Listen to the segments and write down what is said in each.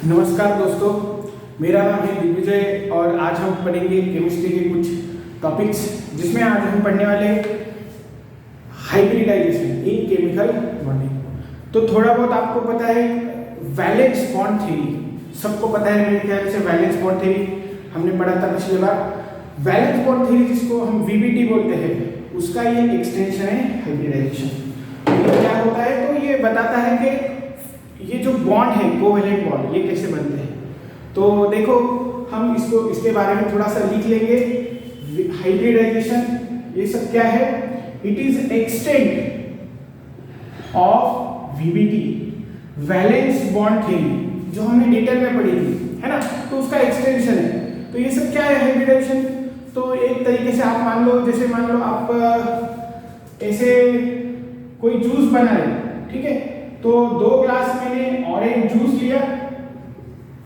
नमस्कार दोस्तों, मेरा नाम है दिग्विजय और आज हम पढ़ेंगे केमिस्ट्री के कुछ टॉपिक्स जिसमें आज हम पढ़ने वाले हाइब्रिडाइजेशन इन केमिकल बॉन्डिंग। तो थोड़ा बहुत आपको पता है वैलेंस बॉन्ड थ्योरी, सबको पता है मेरे ख्याल से वैलेंस बॉन्ड थ्योरी हमने पढ़ा था पिछली बार। वैलेंस बॉन्ड थ्योरी जिसको हम वीबीटी बोलते हैं उसका ये एक्सटेंशन है हाइब्रिडाइजेशन। तो क्या होता है, तो ये बताता है कि ये जो बॉन्ड है कोवेलेंट बॉन्ड ये कैसे बनते हैं। तो देखो हम इसके बारे में थोड़ा सा लिख लेंगे। हाइब्रिडाइजेशन ये सब क्या है, it is extent of VBT valence bond theory जो हमने डिटेल में पढ़ी थी, है ना। तो उसका एक्सटेंशन है। तो ये सब क्या है हाइब्रिडाइजेशन। तो एक तरीके से आप मान लो, जैसे मान लो आप ऐसे कोई जूस बना रहे, ठीक है। तो 2 ग्लास मैंने ऑरेंज जूस लिया,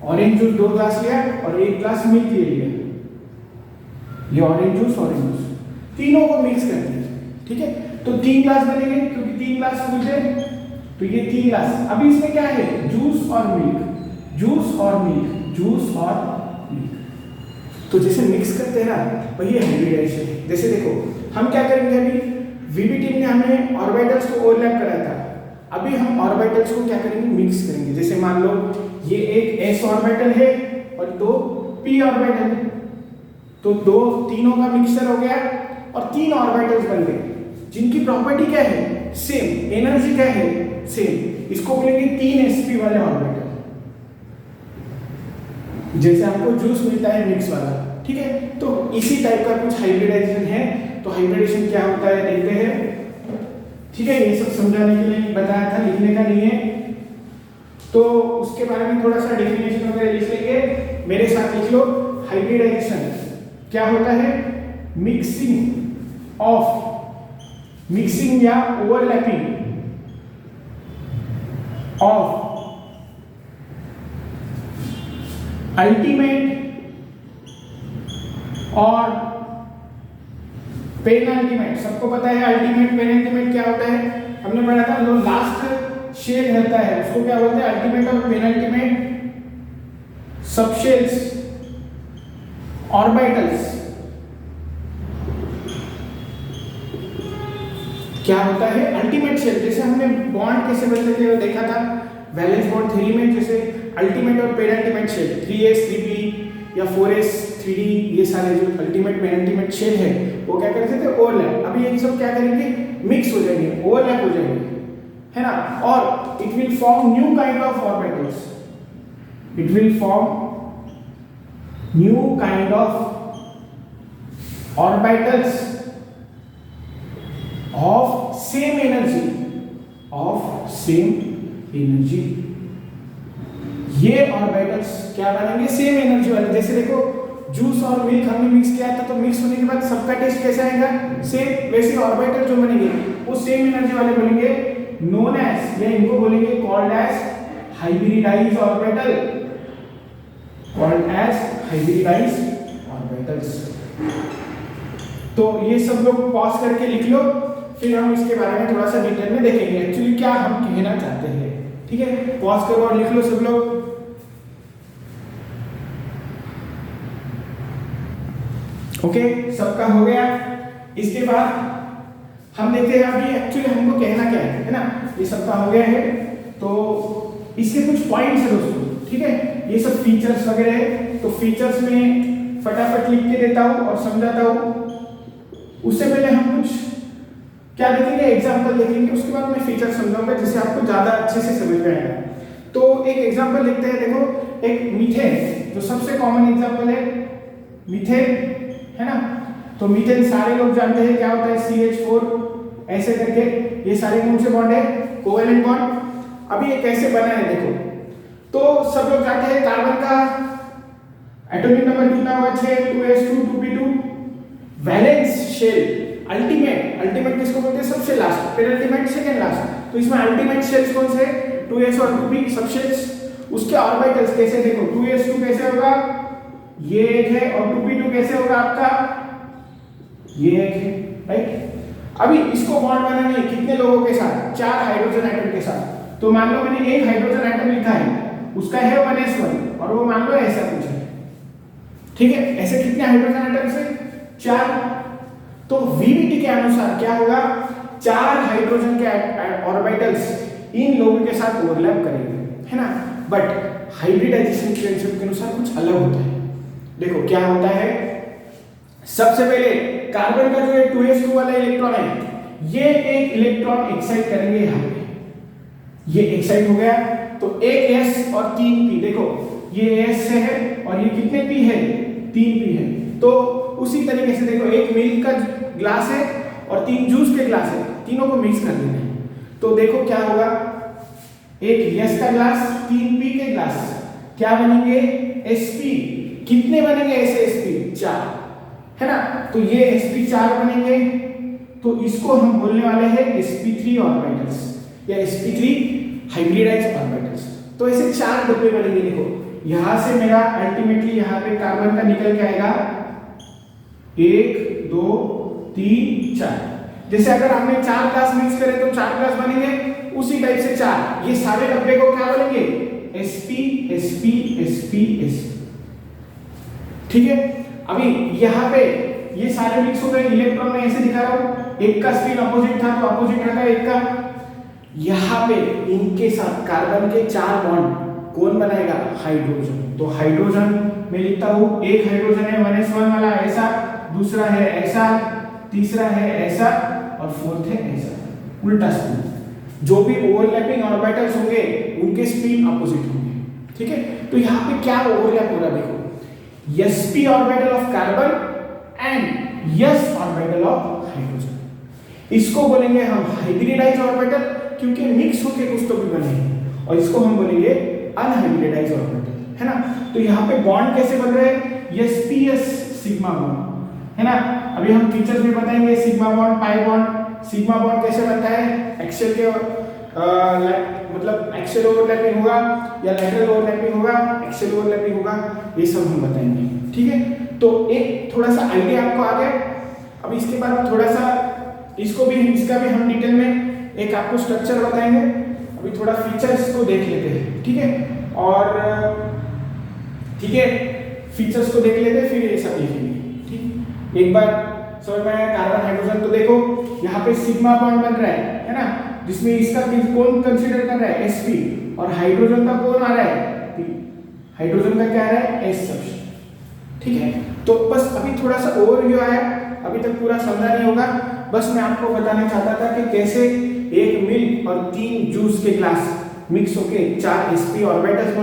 ऑरेंज जूस 2 ग्लास लिया और 1 ग्लास मिल्क ले लिया। ये ऑरेंज जूस तीनों को मिक्स कर दिया, ठीक है। तो 3 ग्लास बनेंगे क्योंकि 3 ग्लास फूल है, तो ये 3 ग्लास। अभी इसमें क्या है, जूस और मिल्क, जूस और मिल्क, जूस और मिल्क। तो जैसे मिक्स करते हैं ना, वही हाइब्रिडाइजेशन है। जैसे देखो हम क्या करेंगे, अभी वीबीटी में हमने ऑर्बिटल्स को ओवरलैप कराया था, अभी हम ऑर्बिटल्स को क्या करेंगे, मिक्स करेंगे। जैसे मान लो ये एक s ऑर्बिटल है और 2 p ऑर्बिटल है, तो तीनों का मिक्सचर हो गया और 3 ऑर्बिटल्स बन गए जिनकी प्रॉपर्टी क्या है, सेम, एनर्जी क्या है, सेम। इसको बोलेंगे 3sp वाले ऑर्बिटल, जैसे आपको जूस मिलता है मिक्स वाला, ठीक है। तो इसी टाइप का कुछ हाइब्रिडाइजेशन है। तो हाइब्रिडेशन क्या होता है देखते हैं, ठीक है। ये सब समझाने के लिए बताया था, लिखने का नहीं है। तो उसके बारे में थोड़ा सा डेफिनेशन वगैरह लिख लेंगे, मेरे साथ लिख लो। हाइब्रिडाइजेशन क्या होता है, मिक्सिंग या ओवरलैपिंग ऑफ अल्टीमेट और पेनल्टीमेट। सबको पता है अल्टीमेट पेनल्टीमेट क्या होता है, हमने पढ़ा था। जो लास्ट शेल रहता है उसको क्या बोलते हैं, अल्टीमेट और पेनल्टीमेट सबशेल्स ऑर्बिटल्स। क्या होता है अल्टीमेट शेल, जैसे हमने बॉन्ड कैसे बनते थे वो देखा था वैलेंस बॉन्ड थ्योरी में। जैसे अल्टीमेट और पेनल्टीमेट शेल 3s 3p या 4s 3d, ये सारे जो अल्टीमेट पेनल्टीमेट शेल है वो क्या करते थे, ओवरलैप। अभी ये सब क्या करेंगे, मिक्स हो जाएंगे, ओवरलैप हो जाएंगे, है ना। और it will form new kind of orbitals, it will form new kind of orbitals of same energy, of same energy. ये ऑर्बिटल्स क्या बनेंगे, सेम एनर्जी वाले। जैसे देखो जूस और मिल्क हमने मिक्स किया था, तो मिक्स होने के बाद सबका टेस्ट कैसा आएगा, सेम। वैसे ऑर्बिटल जो बनेंगे वो सेम एनर्जी वाले बनेंगे, नोन एज, या इनको बोलेंगे called as hybridized orbital, called as hybridized orbitals. तो ये सब लोग पॉज करके लिख लो, फिर हम इसके बारे में थोड़ा सा डिटेल में देखेंगे एक्चुअली क्या हम कहना चाहते हैं, ठीक है। पॉज करो और लिख लो सब लोग। ओके, सबका हो गया। इसके बाद हम देखते हैं अभी एक्चुअली हमको कहना क्या है ना। ये सबका हो गया है, तो इसके कुछ पॉइंट्स है दोस्तों, ठीक है। ये सब फीचर्स वगैरह है, तो फीचर्स में फटाफट लिख के देता हूं और समझाता हूं। उससे पहले हम कुछ क्या देखेंगे, एग्जांपल देखेंगे, उसके बाद मैं फीचर समझाऊंगा जिससे आपको ज्यादा अच्छे से समझ में आएगा। तो एक एग्जांपल लिखते हैं। देखो एक मीथेन जो सबसे कॉमन एग्जांपल है, मीथेन, है ना। तो मीथेन सारे लोग जानते हैं क्या होता है, CH4 ऐसे करके। ये सारे कौन से बॉन्ड है, कोवेलेंट बॉन्ड। अभी ये कैसे बना है देखो, तो सब लोग जानते हैं कार्बन का एटॉमिक नंबर कितना होगा, 6, 2s2 2p2। Valence shell ultimate किसको बोलते हैं, सबसे लास्ट, पेनल्टीमेट सेकंड लास्ट। तो इसमें अल्टीमेट शेल्स कौन से, 2s और 2p सबशेल्स। उसके ऑर्बिटल्स कैसे देखो, 2s2 कैसे होगा, ये एक है, और 2p2 कैसे होगा आपका, ये एक है, राइट। अभी इसको बॉन्ड बनाना है कितने लोगों के साथ, 4 हाइड्रोजन एटम के साथ। तो मान लो मैंने एक हाइड्रोजन एटम लिखा है, उसका है 1s1 और वो मान लो ऐसा कुछ है, ठीक है। ऐसे कितने हाइड्रोजन एटम्स है? 4। तो वीबीटी के अनुसार क्या होगा, 4 हाइड्रोजन के ऑर्बिटल्स इन लोगों के साथ ओवरलैप करेंगे, है ना। बट हाइब्रिडाइजेशन प्रिंसिपल के अनुसार कुछ अलग होता है। देखो क्या होता है, सबसे पहले कार्बन का जो है 2s2 वाला इलेक्ट्रॉन है, ये एक इलेक्ट्रॉन एक्साइट करेंगे यहाँ पे, ये एक्साइट हो गया तो एक s और 3 p, देखो ये s से है और ये कितने p है, 3 p है। तो उसी तरीके से देखो एक मिल्क का ग्लास है और 3 जूस के ग्लास है, तीनों को मिक्स कर देना है। तो देखो क्या होगा, एक s का ग्लास 3 p के ग्लास क्या बनेंगे, sp। कितने बनेंगे ऐसे sp? 4, है ना। तो ये sp4 बनेंगे, तो इसको हम बोलने वाले हैं sp3 ऑर्बिटल्स या sp3 हाइब्रिडाइज्ड ऑर्बिटल्स। तो ऐसे 4 डब्बे बनेंगे। देखो यहां से मेरा अल्टीमेटली यहां पे कार्बन का निकल के आएगा 1 2 3 4। जैसे अगर हमने 4 ग्लास मिक्स करे तो 4 ग्लास बनेंगे, उसी टाइप से 4 ये सारे डब्बे को क्या बोलेंगे, sp sp sp sp, ठीक है। अभी यहाँ पे ये सारे मिक्स हो गए, इलेक्ट्रॉन में ऐसे दिखा रहा हूं, एक का स्पिन अपोजिट था तो अपोजिट रखा एक का। यहाँ पे इनके साथ कार्बन के 4 बॉन्ड कौन बनाएगा, हाइड्रोजन। तो हाइड्रोजन मैं लिखता हूं, एक हाइड्रोजन है 1s1 वाला ऐसा, दूसरा है ऐसा, तीसरा है ऐसा और फोर्थ है ऐसा, उल्टा स्पिन। जो भी ओवरलैपिंग ऑर्बिटल्स होंगे उनके स्पिन अपोजिट होंगे, ठीक है। तो यहाँ पे क्या ओवरलैप हो रहा है, देखो sp orbital of carbon and s orbital of hydrogen. इसको बोलेंगे हम हाइब्रिडाइज्ड ऑर्बिटल, क्योंकि मिक्स होके कुछ तो भी बने, और इसको हम बोलेंगे अनहाइब्रिडाइज्ड ऑर्बिटल, है ना। तो यहाँ पे बॉन्ड कैसे बन रहे हैं, sps सिग्मा बॉन्ड, है ना। अभी हम फीचर्स में बताएंगे, sigma bond, pi bond. Sigma bond कैसे बनता है, एक्सियल के मतलब एक्सियल ओवरलैपिंग होगा या लैटरल ओवरलैपिंग होगा, एक्सियल ओवरलैपिंग होगा, ये सब हम बताएंगे, ठीक है। तो एक थोड़ा सा आइडिया आपको आ गया। अब इसके बाद थोड़ा सा इसका भी हम डिटेल में एक आपको स्ट्रक्चर बताएंगे। अभी थोड़ा फीचर्स को देख लेते हैं, ठीक है। और ठीक है, फीचर्स को देख लेते हैं, फिर ये सब लिखेंगे, ठीक। एक बार समझ में आया, कार्बन हाइड्रोजन। तो देखो यहाँ पे सिग्मा बॉन्ड बन रहा है ना, जिसमें इसका कौन कंसीडर कर रहा है, sp, और हाइड्रोजन का कौन आ रहा है, p। हाइड्रोजन का क्या आ रहा है, s सब्स्टिट्यूट, ठीक है। तो बस अभी थोड़ा सा ओवरव्यू आया, अभी तक पूरा समझा नहीं होगा। बस मैं आपको बताना चाहता था कि कैसे एक मिल्क और 3 जूस के ग्लास मिक्स होके 4 sp ऑर्बिटल्स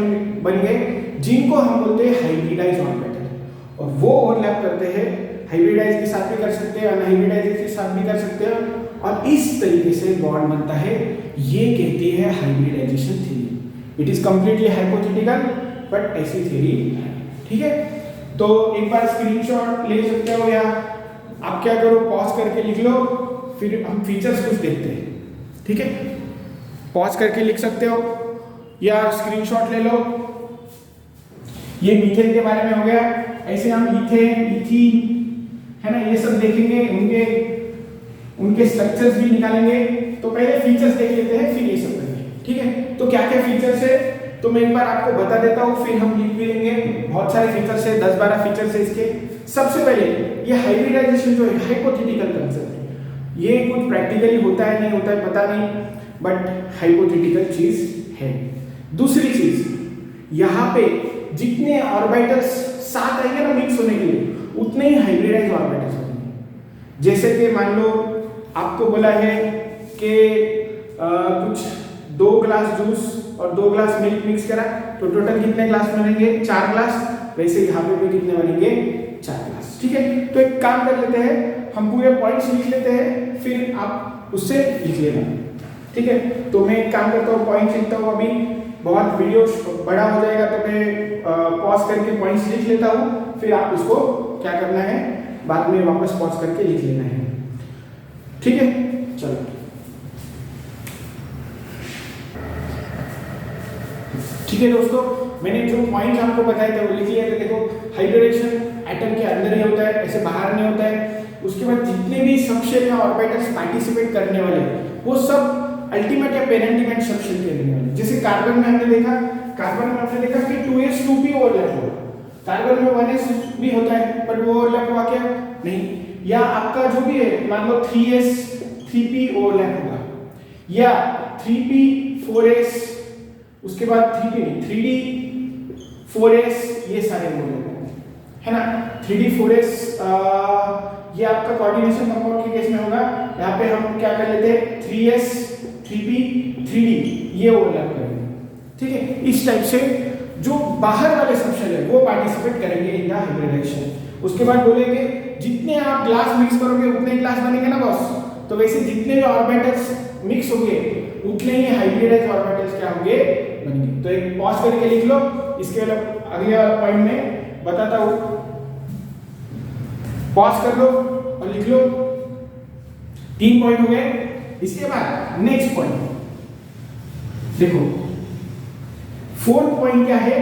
बन गए, जिनको हम बोलते हैं हाइब्रिडाइज्ड ऑर्बिटल। और वो ओवरलैप करते हैं, हाइब्रिडाइज के साथ भी कर सकते हैं, अनहाइब्रिडाइज के साथ भी कर सकते हैं, और इस तरीके से बॉन्ड बनता है। ये कहती है hybridization theory. It is completely hypothetical, but ऐसी थ्योरी है, ठीक है। तो एक बार स्क्रीनशॉट ले सकते हो, या आप क्या करो, पॉज करके लिख लो, फिर हम फीचर्स कुछ देखते हैं, ठीक है। पॉज करके लिख सकते हो या स्क्रीनशॉट ले लो। ये मीथेन के बारे में हो गया। ऐसे हम इथेन, इथीन, है ना, ये सब देखेंगे, उनके स्ट्रक्चर्स भी निकालेंगे। तो पहले फीचर्स देख लेते हैं, फिर ये सब करेंगे, ठीक है। तो क्या क्या फीचर्स है तो मैं एक बार आपको बता देता हूँ, फिर हम लिख भी लेंगे। बहुत सारे फीचर्स है, 10-12 फीचर्स है इसके। सबसे पहले ये हाइब्रिडाइजेशन जो है हाइपोथेटिकल कंसेप्ट है, ये कुछ प्रैक्टिकली होता है नहीं होता है पता नहीं, बट हाइपोथेटिकल चीज है। दूसरी चीज, यहाँ पे जितने ऑर्बिटल्स साथ आएंगे ना मिक्स होने के लिए, उतने ही हाइब्रिडाइज्ड ऑर्बिटल्स बनेंगे। जैसे कि मान लो आपको बोला है कि कुछ 2 ग्लास जूस और 2 ग्लास मिल्क मिक्स करा, तो टोटल कितने ग्लास बनेंगे, 4 ग्लास। वैसे यहाँ पे भी कितने बनेंगे, 4 ग्लास, ठीक है। तो एक काम कर लेते हैं, हम पूरे पॉइंट्स लिख लेते हैं, फिर आप उससे लिख लेना, ठीक है। तो मैं एक काम करता हूँ, पॉइंट्स लिखता हूँ। अभी बहुत वीडियो बड़ा हो जाएगा, तो मैं पॉज करके पॉइंट्स लिख लेता हूँ, फिर आप उसको क्या करना है, बाद में वापस पॉज करके लिख लेना है, ठीक है। चलो, ठीक है दोस्तों, मैंने जो पॉइंट आपको बताए थे वो लिख लिया था। देखो हाइब्रिडेशन एटम के अंदर ही होता है, ऐसे बाहर नहीं होता है। उसके बाद जितने भी सबशेल या ऑर्बिटल्स पार्टिसिपेट करने वाले, वो सब अल्टीमेट या पेरेंटिमेट सबशेल के रहने वाले। जैसे कार्बन में हमने देखा कार्बन में हमने देखा कि 2s 2p ओवरलैप होगा, कार्बन में 1s भी होता है बट वो ओवरलैप हुआ क्या नहीं, या आपका जो भी है मान लो 3s 3p ओवरलैप होगा, या 3p 4s, उसके बाद 3p नहीं 3d 4s, ये सारे ओवरलैप है ना। 3d 4s ये आपका कोऑर्डिनेशन कंपाउंड के केस में होगा, यहाँ पे हम क्या कर लेते हैं 3s 3p 3d ये ओवरलैप करेंगे, ठीक है। इस टाइप से जो बाहर वाले सबशेल है वो पार्टिसिपेट करेंगे इन द हाइब्रिडाइजेशन। उसके बाद बोलेंगे जितने आप ग्लास मिक्स करोगे उतने ग्लास बनेंगे ना बॉस, तो वैसे जितने भी ऑर्बिटल्स मिक्स होंगे उतने ही हाइब्रिडाइज्ड ऑर्बिटल्स क्या होंगे बनेंगे। तो एक पॉज करके लिख लो, इसके अगले पॉइंट में बताता हूं, पॉज कर लो और लिख लो। 3 पॉइंट हो गए। इसके बाद नेक्स्ट पॉइंट देखो, 4th पॉइंट क्या है,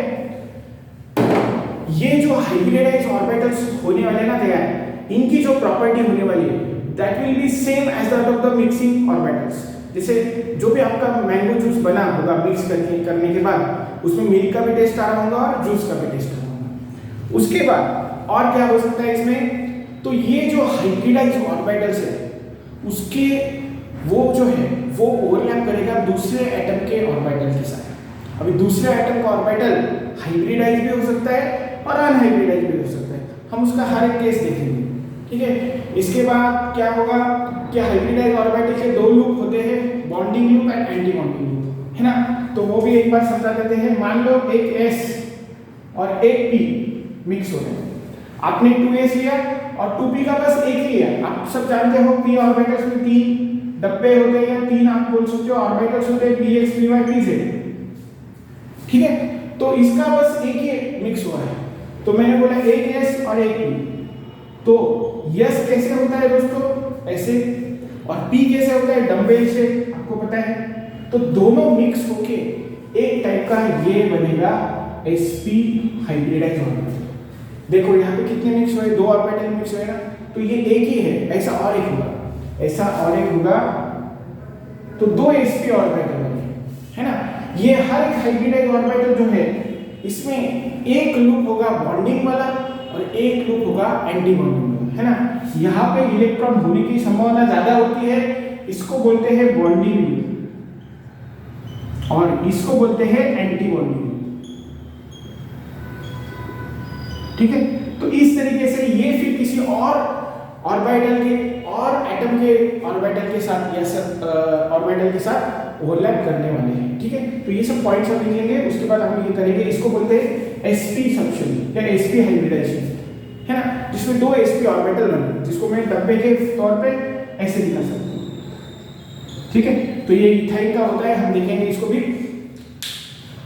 ये जो हाइब्रिडाइज्ड ऑर्बिटल्स होने वाले ना तैयार, इनकी जो प्रॉपर्टी होने वाली है that will be same as that of the mixing orbitals. जैसे जो भी आपका मैंगो जूस बना होगा मिक्स करने के बाद उसमें मिल्क का भी टेस्ट आ रहा होगा और जूस का भी टेस्ट आ रहा होगा। उसके बाद और क्या हो सकता है इसमें, तो ये जो हाइब्रिडाइज्ड ऑर्बिटल्स है उसके वो जो है वो ओवरलैप करेगा दूसरे एटम के ऑर्बिटल के साथ। अभी दूसरे एटम का ऑर्बिटल हाइब्रिडाइज भी हो सकता है और अनहाइब्रिडाइज भी हो सकता है, हम उसका हर एक केस देखेंगे, ठीक है। इसके बाद क्या होगा कि हाइब्रिडाइज ऑर्बिटल के 2 लूप होते हैं, bonding loop and anti bonding loop, है ना। तो वो भी एक बार समझा देते हैं। मान लो एक S और एक P मिक्स हो रहे हैं, आपने 2s लिया और 2p का बस एक ही लिया। आप सब जानते हो p ऑर्बिटल्स में 3 डब्बे होते हैं, 3 आप बोल सकते हो ऑर्बिटल्स होते हैं, px py pz, ठीक है। तो इसका बस एक ही मिक्स हुआ है, तो मैंने बोला एक s और एक p। तो s कैसे होता है दोस्तों, ऐसे, और p कैसे होता है डम्बेल से, आपको पता है। तो दोनों मिक्स होके एक टाइप का ये बनेगा sp हाइब्रिडाइज्ड ऑर्बिटल। देखो यहाँ पे कितने मिक्स हुए, 2 ऑर्बिटल मिक्स हुए ना, तो ये एक ही है, ऐसा और एक होगा, ऐसा और एक होगा, तो 2 sp ऑर्बिटल बने, है ना। ये हर एक हाइब्रिडाइज्ड ऑर्बिटल जो है इसमें एक लूप होगा बॉन्डिंग वाला और एक लूप होगा एंटी बॉन्डिंग वाला, है ना। यहाँ पे इलेक्ट्रॉन होने की संभावना ज्यादा होती है, इसको बोलते हैं बॉन्डिंग लूप और इसको बोलते हैं एंटी बॉन्डिंग लूप, ठीक है। तो इस तरीके से ये फिर किसी और ऑर्बिटल के और एटम के ऑर्बिटल के साथ या सब ऑर्बिटल के साथ ओवरलैप करने वाले हैं, ठीक है। तो ये सब पॉइंट्स हम लिखेंगे, उसके बाद हम ये करेंगे, इसको बोलते हैं sp सबशेल या sp हाइब्रिडाइजेशन, है ना, जिसमें 2 sp ऑर्बिटल बने, जिसको मैं डब्बे के तौर पे ऐसे दिखा सकता हूं, ठीक है। तो ये इथाइन का होता है, हम देखेंगे इसको भी।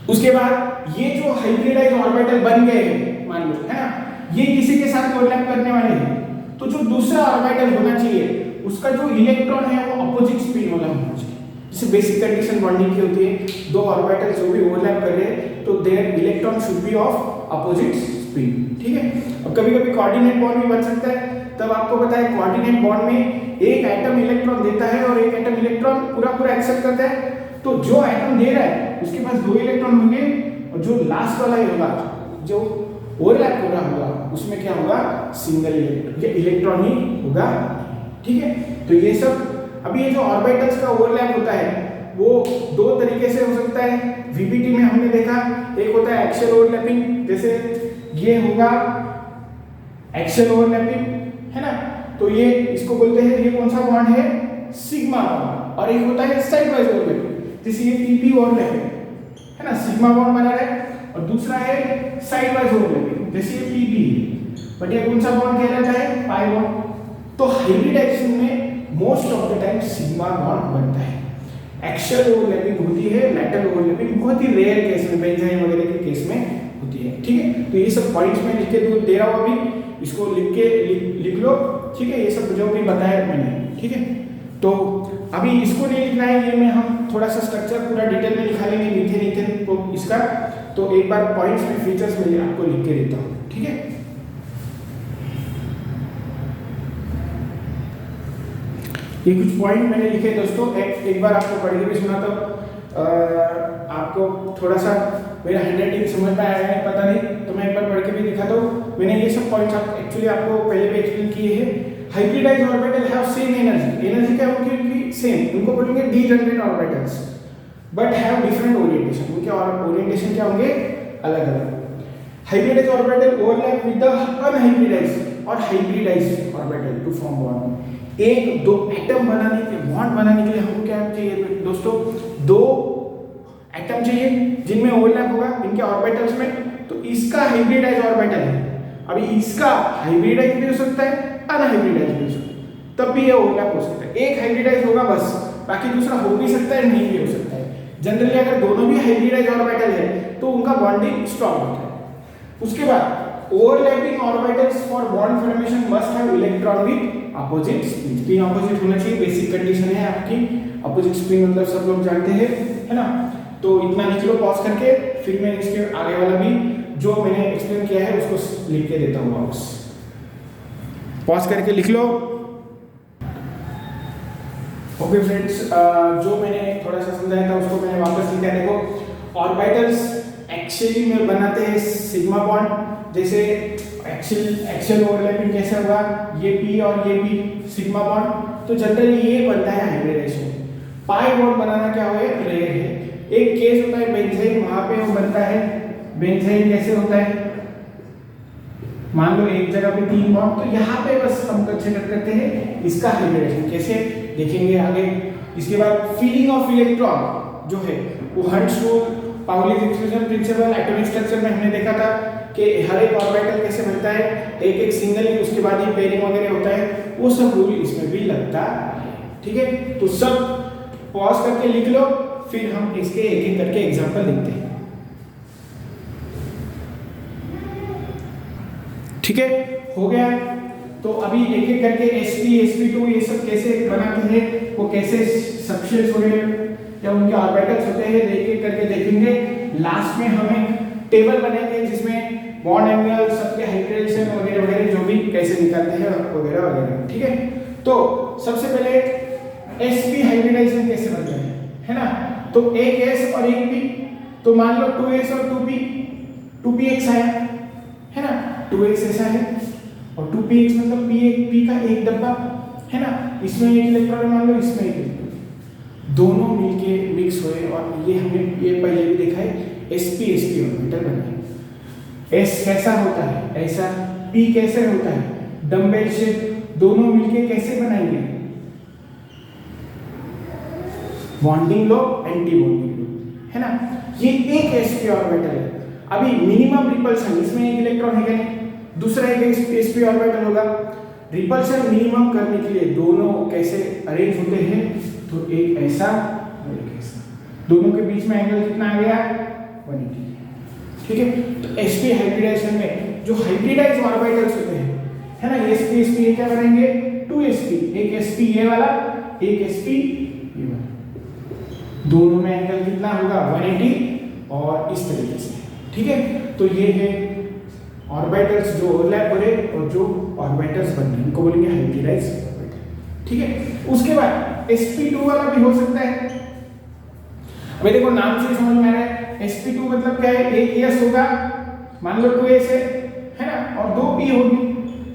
उसके बाद ये जो हाइब्रिडाइज्ड ऑर्बिटल बन गए हैं मान लो, है ना, ये किसी के साथ ओवरलैप करने वाले हैं, तो जो दूसरा ऑर्बिटल होना चाहिए उसका जो इलेक्ट्रॉन है वो अपोजिट स्पिन वाला होना चाहिए। जैसे बेसिक कंडीशन बॉन्डिंग की होती है, 2 ऑर्बिटल जो भी ओवरलैप कर रहे हैं तो there electron should be of opposite spin, ठीक है। अब कभी-कभी कोऑर्डिनेट बॉन्ड भी बन सकता है, तब आपको पता है कोऑर्डिनेट बॉन्ड में एक एटम इलेक्ट्रॉन देता है और एक एटम इलेक्ट्रॉन पूरा एक्सेप्ट करता है। तो जो एटम दे रहा है उसके पास 2 इलेक्ट्रॉन होंगे और जो लास्ट वाला होगा जो ओवरलैप हो रहा होगा उसमें क्या होगा, सिंगल इलेक्ट्रॉन या इलेक्ट्रॉन ही होगा, ठीक है। तो ये सब अभी ये जो ऑर्बिटल्स का ओवरलैप होता है वो 2 तरीके से हो सकता है। वीबीटी में हमने देखा एक होता है एक्सियल ओवरलैपिंग, जैसे ये होगा एक्सियल ओवरलैपिंग, है ना। तो ये इसको बोलते हैं, ये कौन सा बॉन्ड है, सिग्मा बॉन्ड, और एक होता है साइड वाइज ओवरलैपिंग, जैसे ये पीपी ओवरलैपिंग, है ना, सिग्मा बॉन्ड बना रहा है, और दूसरा है साइड वाइज ओवरलैपिंग, जैसे ये पीपी है, बट ये कौन सा बॉन्ड कहलाता है, पाई बॉन्ड। तो हाइब्रिडाइजेशन में most of the time sigma bond बनता है। एक्सियल ओवरलैपिंग होती है, लैटरल ओवरलैपिंग बहुत ही रेयर केस में, बेंजाइन वगैरह के केस में होती है, ठीक है। तो ये सब पॉइंट्स में लिख के दे रहा हूं, अभी इसको लिख लो, ठीक है। ये सब जो भी बताया मैंने, ठीक है। तो अभी इसको नहीं लिखना है, ये में हम थोड़ा सा स्ट्रक्चर पूरा डिटेल में लिखा लेंगे मीथेन ईथेन को इसका। तो एक बार पॉइंट्स में फीचर्स में आपको लिख के देता हूं, ठीक है। ये कुछ पॉइंट मैंने लिखे दोस्तों, एक बार आपको पढ़ के भी सुनाता हूं। आपको थोड़ा सा मेरा हैंडराइटिंग समझ में आया है पता नहीं, तो मैं एक बार पढ़ के भी दिखाता हूँ। मैंने ये सब पॉइंट्स एक्चुअली आपको पहले भी एक्सप्लेन किए हैं। Hybridise orbital have same energy, energy क्या होगी उनकी सेम, उनको बोलेंगे degenerate orbitals, but have different orientation, उनके ओरिएंटेशन क्या होंगे, अलग अलग। Hybridise orbital overlap with the unhybridise और hybridise orbital to form bond. एक दो एटम बनाने के बॉन्ड बनाने के लिए हमको क्या चाहिए दोस्तों, दो एटम चाहिए जिनमें ओवरलैप होगा इनके ऑर्बिटल्स में, तो इसका हाइब्रिडाइज ऑर्बिटल है। अभी इसका हाइब्रिडाइज भी हो सकता है, अनहाइब्रिडाइज भी हो सकता है, तब भी ये ओवरलैप हो सकता है। एक हाइब्रिडाइज होगा बस, बाकी दूसरा हो भी सकता है, नहीं भी हो सकता है। जनरली अगर दोनों भी हाइब्रिडाइज ऑर्बिटल है तो उनका बॉन्डिंग स्ट्रांग होता है। उसके बाद overlapping orbitals for bond formation must have electron with opposite spin, spin opposite होना चाहिए, बेसिक कंडीशन है आपकी। अपोजिट स्पिन मतलब सब लोग जानते हैं, है ना। तो इतना लिख लो पॉज करके, फिर मैं इसके आगे वाला भी जो मैंने एक्सप्लेन किया है उसको लिख के देता हूँ वापस। पॉज करके लिख लो। ओके फ्रेंड्स, जो मैंने थोड़ा सा समझाया था उसको मैंने वापस लिखा है। देखो ऑर्बिटल्स एक्चुअली में बनाते हैं सिग्मा बॉन्ड, जैसे एक्सियल ओवरलैपिंग कैसे हुआ, ये पी और ये पी सिग्मा बॉन्ड, तो जनरली ये बनता है हाइब्रिडाइजेशन। पाई बॉन्ड बनाना क्या हो रेयर है। एक केस होता है बेंजीन, वहां पे वो बनता है बेंजीन, कैसे होता है, मान लो एक जगह पे 3 बॉन्ड, तो यहाँ पे बस हम कंसीडर करते हैं इसका हाइब्रिडाइजेशन, कैसे देखेंगे आगे। इसके बाद फीलिंग ऑफ इलेक्ट्रॉन जो है वो Hertz rule, Pauli's exclusion principle, atomic structure में हमने देखा था कि हर एक ऑर्बिटल कैसे बनता है, एक एक सिंगल ही, उसके बाद ही पेयरिंग वगैरह होता है, वो सब रूल इसमें भी लगता है। ठीक है, तो सब पॉज करके लिख लो, फिर हम इसके एक एक करके एग्जांपल देखते हैं। ठीक है, हो गया। तो अभी एक एक करके sp sp2 ये सब कैसे बनाते हैं, वो कैसे सबशेल्स वगैरह या उनके ऑर्बिटल्स होते हैं, एक एक करके देखेंगे। लास्ट में हम एक टेबल बनाएंगे जिसमें बॉन्ड एंगल, सबके हाइब्रिडाइजेशन वगैरह वगैरह जो भी कैसे निकालते हैं वगैरह वगैरह। ठीक है, तो सबसे पहले sp हाइब्रिडाइजेशन कैसे बनता है ना। तो एक s और एक p, तो मान लो 2s और 2p, 2px आया है ना, 2x ऐसा है और 2px मतलब p का एक डब्बा है ना, इसमें एक इलेक्ट्रॉन मान लो, इसमें एक इलेक्ट्रॉन, दोनों मिलके मिक्स हुए और ये हमने ये पहले भी देखा है sp sp ऑर्बिटल बने। s कैसा होता है ऐसा, p कैसे होता है डम्बेल शेप, दोनों मिलके कैसे बनाएंगे बॉन्डिंग लो, एंटी बॉन्डिंग लो, है ना। ये एक sp ऑर्बिटल है। अभी मिनिमम रिपल्सन, इसमें एक इलेक्ट्रॉन है क्या नहीं, दूसरा एक sp ऑर्बिटल होगा। रिपल्सन मिनिमम करने के लिए दोनों कैसे अरेंज होते हैं, तो एक ऐसा और एक ऐसा, दोनों के बीच में एंगल कितना आ गया 180। ठीक है, तो sp हाइब्रिडाइजेशन में जो हाइब्रिडाइज ऑर्बिटल्स होते हैं है ना, sp sp ये क्या करेंगे 2sp, एक sp ये वाला, एक sp ये वाला, दोनों में एंगल कितना होगा 180 और इस तरीके से। ठीक है, तो ये है ऑर्बिटल्स जो ओवरलैप हो रहे और जो ऑर्बिटल्स बन रहे, इनको बोलेंगे हाइब्रिडाइज ऑर्बिटल। ठीक है, उसके बाद sp2 वाला भी हो सकता है। अभी देखो नाम से समझ में आ रहा है, sp2 मतलब क्या है, एक s होगा, मान लो 2s है ना, और 2p होगी,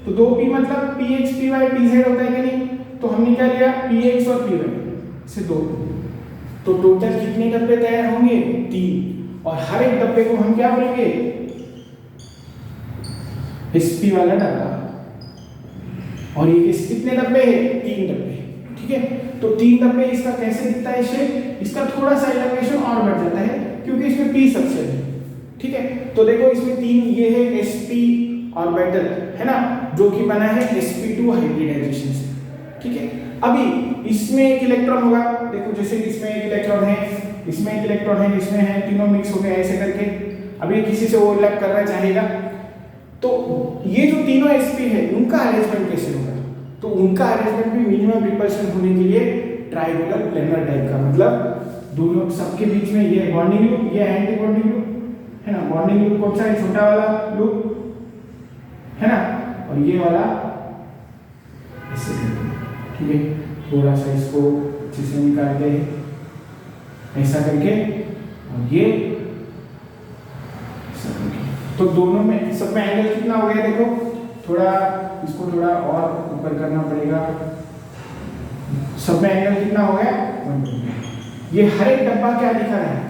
तो 2p मतलब px py pz होता है कि नहीं, तो हमने क्या लिया px और py से 2, तो टोटल कितने डब्बे तैयार होंगे 3, और हर एक डब्बे को हम क्या बोलेंगे sp वाला डब्बा, और ये कितने डब्बे हैं 3 डब्बे। ठीक है, तो 3 डब्बे, इसका कैसे दिखता है शेप, इसका थोड़ा सा इलैंगेशन और बढ़ जाता है क्योंकि इसमें p सबसेल है। ठीक है, तो देखो इसमें 3 ये है sp ऑर्बिटल है ना, जो कि बना है sp2 हाइब्रिडाइजेशन से। ठीक है, अभी इसमें एक इलेक्ट्रॉन होगा, देखो जैसे इसमें एक इलेक्ट्रॉन है, इसमें एक इलेक्ट्रॉन है, इसमें है, तीनों मिक्स हो गए ऐसे करके। अभी किसी से ओवरलैप करना चाहेगा, तो ये जो तीनों sp है उनका अरेंजमेंट कैसे होगा, तो उनका अरेंजमेंट भी मिनिमम रिपल्शन होने के लिए ट्रायंगुलर प्लेनर टाइप का, मतलब दोनों सबके बीच में ये बॉन्डिंग लूप, ये एंटी बॉन्डिंग लूप है ना, बॉन्डिंग लूप कौन सा है, छोटा वाला लूप है ना, और ये वाला ऐसे। ठीक है, थोड़ा सा इसको अच्छे से निकालते हैं। ऐसा करके, और ये ऐसा करके। तो दोनों में सब में एंगल कितना हो गया देखो, थोड़ा इसको थोड़ा और ऊपर करना पड़ेगा। सब में एंगल कितना हो गया 120। ये हर एक डब्बा क्या दिखा रहा है,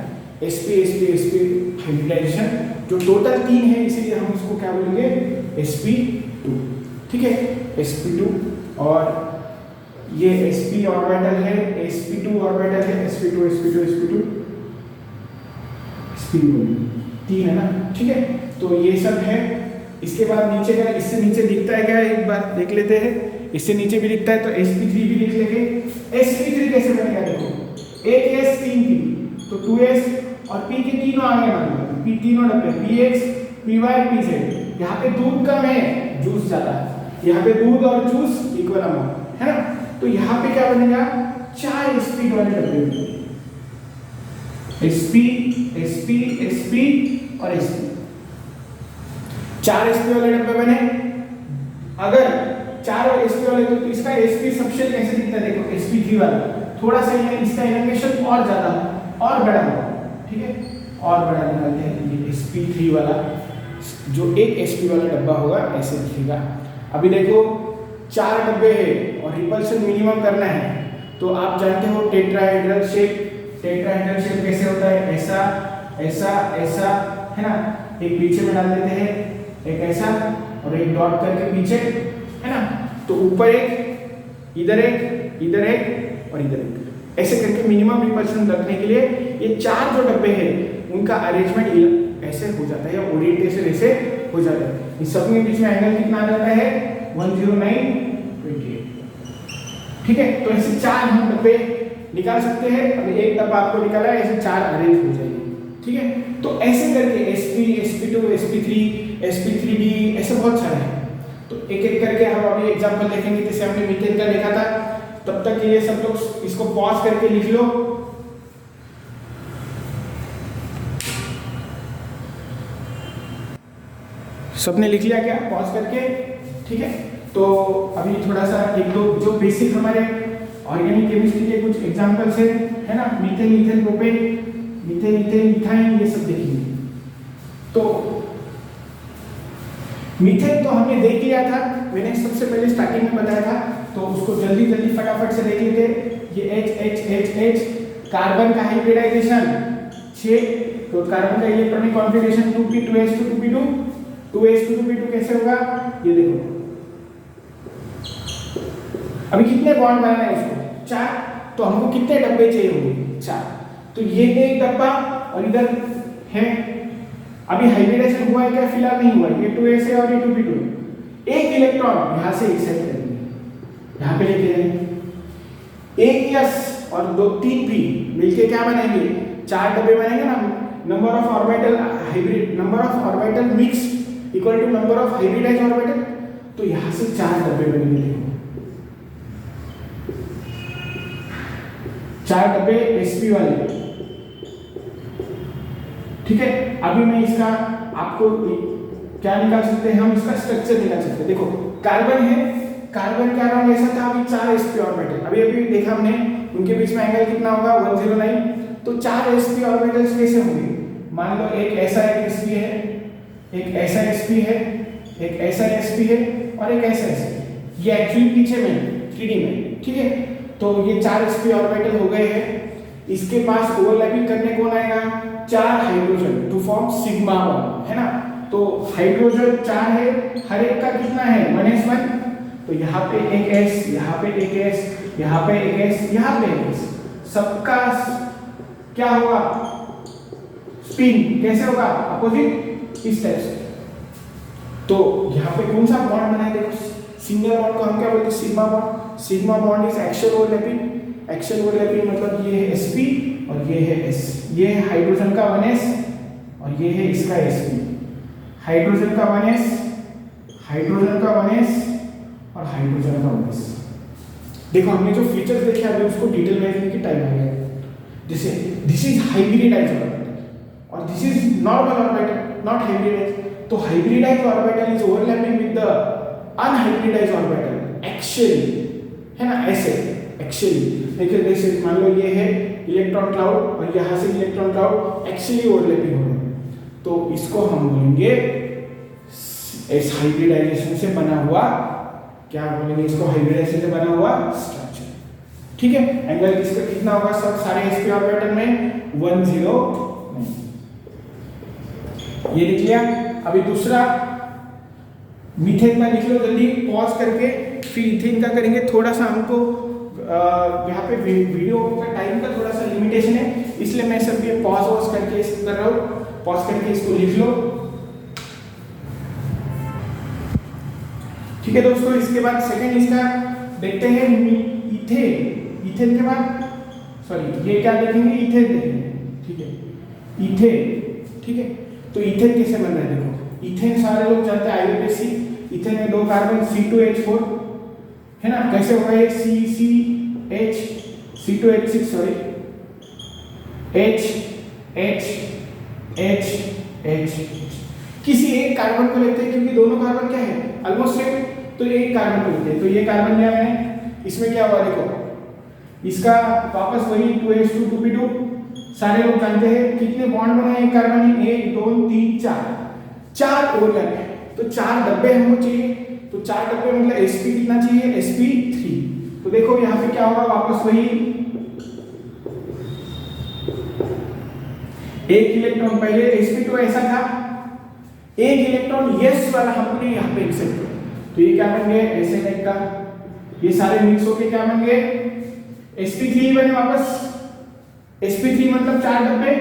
sp sp sp हाइब्रिडाइजेशन, जो टोटल 3 है, इसीलिए हम इसको क्या बोलेंगे sp2। ठीक है, sp2, और ये sp ऑर्बिटल है, sp2 ऑर्बिटल है, sp2 sp2 sp2 sp2 3 है ना। ठीक है, तो ये सब है। इसके बाद नीचे का, इससे नीचे दिखता है क्या, एक बार देख लेते हैं। इससे नीचे भी दिखता है तो sp3 भी लिख लेंगे। sp3 कैसे बनेगा देखो, 1s 3 p, तो 2s और p के तीनों आगे मान लो, p तीनों डब्बे px py pz। यहाँ पे दूध कम है, जूस ज्यादा है, यहाँ पे दूध और जूस इक्वल अमाउंट है ना। तो यहाँ पे क्या बनेगा, 4 sp वाले डब्बे बनेंगे, sp sp sp और sp, 4 sp वाले डब्बे बने। अगर 4 और sp वाले, तो इसका sp सबसे कैसे दिखता है देखो, sp3 वाला थोड़ा सा है, इसका एलिवेशन और ज्यादा और बड़ा होगा। ठीक है, और बड़ा निकालते हैं, ये sp3 वाला जो एक sp वाला डब्बा होगा ऐसे दिखेगा। अभी देखो 4 डब्बे हैं और रिपल्शन मिनिमम करना है, तो आप जानते हो टेट्राहेड्रल शेप। टेट्राहेड्रल शेप कैसे होता है, ऐसा ऐसा ऐसा है ना, एक पीछे में डाल देते हैं, एक ऐसा और एक डॉट करके पीछे है ना। तो ऊपर एक, इधर एक, इधर एक और इधर एक, ऐसे करके मिनिमम रिपल्शन रखने के लिए ये 4 जो डब्बे हैं उनका अरेंजमेंट ऐसे हो जाता है, या ओरिएंटेशन ऐसे हो जाता है। इस सब के बीच में एंगल कितना आ जाता है 109.28। ठीक है, तो ऐसे 4 हम डब्बे निकाल सकते हैं। अभी एक डब्बा आपको निकाला है, ऐसे 4 अरेंज हो जाएंगे। ठीक है, तो ऐसे करके sp sp2 sp3 sp3d ऐसे बहुत सारे हैं। तो एक एक करके हम अभी एग्जांपल देखेंगे, जैसे हमने मीथेन का देखा था। तब तक ये सब लोग इसको पॉज करके लिख लो। सबने लिख लिया क्या पॉज करके? ठीक है, तो अभी थोड़ा सा एक दो जो बेसिक हमारे ऑर्गेनिक केमिस्ट्री के कुछ एग्जांपल्स है ना, methane ethane propane methane ethane ethyne, ये सब देखेंगे। तो मीथेन तो हमने देख लिया था, मैंने सबसे पहले स्टार्टिंग में बताया था, तो उसको जल्दी जल्दी फटाफट से देख लेते। ये H कार्बन का हाइब्रिडाइजेशन 6, तो कार्बन का electronic configuration 2p 2s2 2p2 2s2 2p2 कैसे होगा ये देखो। अभी कितने बॉन्ड बनाना है इसको 4, तो हमको कितने डब्बे चाहिए होंगे 4, तो ये एक डब्बा और इधर है। अभी हाइब्रिडाइजेशन हुआ है क्या? फिलहाल नहीं हुआ है, ये 2s है और ये 2p2। एक इलेक्ट्रॉन यहां से एक साइड करेंगे, यहां पे लेके जाएंगे। एक s और 3p मिलके क्या बनाएंगे 4 डब्बे बनाएंगे ना। Number of orbital hybrid, number of orbital mixed equal to number of hybridized orbital, तो यहां से 4 डब्बे बनेंगे। 4 डब्बे sp वाले। ठीक है, अभी मैं इसका आपको क्या निकाल सकते हैं, हम इसका स्ट्रक्चर निकाल सकते हैं। देखो कार्बन है, कार्बन का रंग ऐसा था, अभी 4 sp ऑर्बिटल, अभी देखा हमने, उनके बीच में एंगल कितना होगा 109। तो 4 sp ऑर्बिटल्स कैसे होंगे? मान लो एक ऐसा एक sp है, एक ऐसा sp है, एक ऐसा sp है और एक ऐसा sp है। ये एक्चुअली पीछे में 3D में। ठीक है, तो ये 4 sp ऑर्बिटल हो गए हैं। इसके पास ओवरलैपिंग करने कौन आएगा 4 hydrogen to form sigma bond, है ना। तो हाइड्रोजन 4 है, हर एक का कितना है 1s1, तो यहाँ पे एक s, यहाँ पे एक s, यहाँ पे एक s, यहाँ पे एक s, सबका क्या होगा स्पिन कैसे होगा अपोजिट इस टाइप से। तो यहाँ पे कौन सा बॉन्ड बना है देखो, सिंगल बॉन्ड को हम क्या बोलते हैं sigma bond. Sigma bond is axial overlapping, axial overlapping मतलब ये है sp और ये है s, ये है हाइड्रोजन का 1s और ये है इसका sp। हाइड्रोजन का 1s, हाइड्रोजन का 1s और हाइड्रोजन का 1s। देखो हमने जो फीचर्स देखे अभी उसको डिटेल में देखने की टाइम आ गया। जैसे दिस इज हाइब्रिडाइज्ड ऑर्बिटल और this is normal orbital not hybridised. तो hybridised orbital is overlapping with the unhybridised orbital axially, है ना, ऐसे एक्सियली। देखिए जैसे मान लो ये है इलेक्ट्रॉन क्लाउड और यहाँ से इलेक्ट्रॉन क्लाउड एक्चुअली ओवरलैपिंग हो रहे हैं, तो इसको हम बोलेंगे इस हाइब्रिडाइजेशन से बना हुआ, क्या बोलेंगे इसको, हाइब्रिडाइजेशन से बना हुआ स्ट्रक्चर। ठीक है, एंगल किसका कितना होगा, सब सारे sp ऑर्बिटल में 109, ये लिख लिया। अभी दूसरा मीथेन का लिख लो जल्दी पॉज करके, फिर इथेन का करेंगे। थोड़ा सा हमको यहाँ पे वीडियो का टाइम का थोड़ा सा लिमिटेशन है, इसलिए मैं सब ये पॉज वॉज करके इसको कर रहा हूँ, पॉज करके इसको लिख लो। ठीक है दोस्तों, इसके बाद सेकंड इसका देखते हैं इथेन। इथेन के बाद सॉरी ये क्या देखेंगे, इथेन देखेंगे। ठीक है, इथेन। ठीक है, तो इथेन कैसे बन रहा है देखो, इथेन सारे लोग जानते हैं आईयूपीएसी, इथेन में 2 कार्बन C2H4 है ना, कैसे होगा ये CCH C2H6 सॉरी H किसी एक कार्बन को लेते हैं क्योंकि दोनों कार्बन क्या है ऑलमोस्ट सेम, तो एक कार्बन को लेते हैं। तो ये कार्बन क्या है, इसमें क्या हुआ देखो, इसका वापस वही 2H2 2p2, सारे लोग जानते हैं कितने बॉन्ड बनाए एक कार्बन में, 1 2 3 4 ओवरलैप है, तो 4 डब्बे हमको चाहिए, तो 4 डब्बे मतलब sp कितना चाहिए, sp3। तो देखो यहाँ पे क्या होगा, वापस वही एक इलेक्ट्रॉन, पहले sp2 ऐसा था, एक इलेक्ट्रॉन यस वाला हमने यहाँ पे एक्सेप्ट किया, तो ये क्या बन गए ऐसे टाइप का, ये सारे मिक्स होके क्या बन गए sp3 बने वापस। sp3 मतलब 4 डब्बे,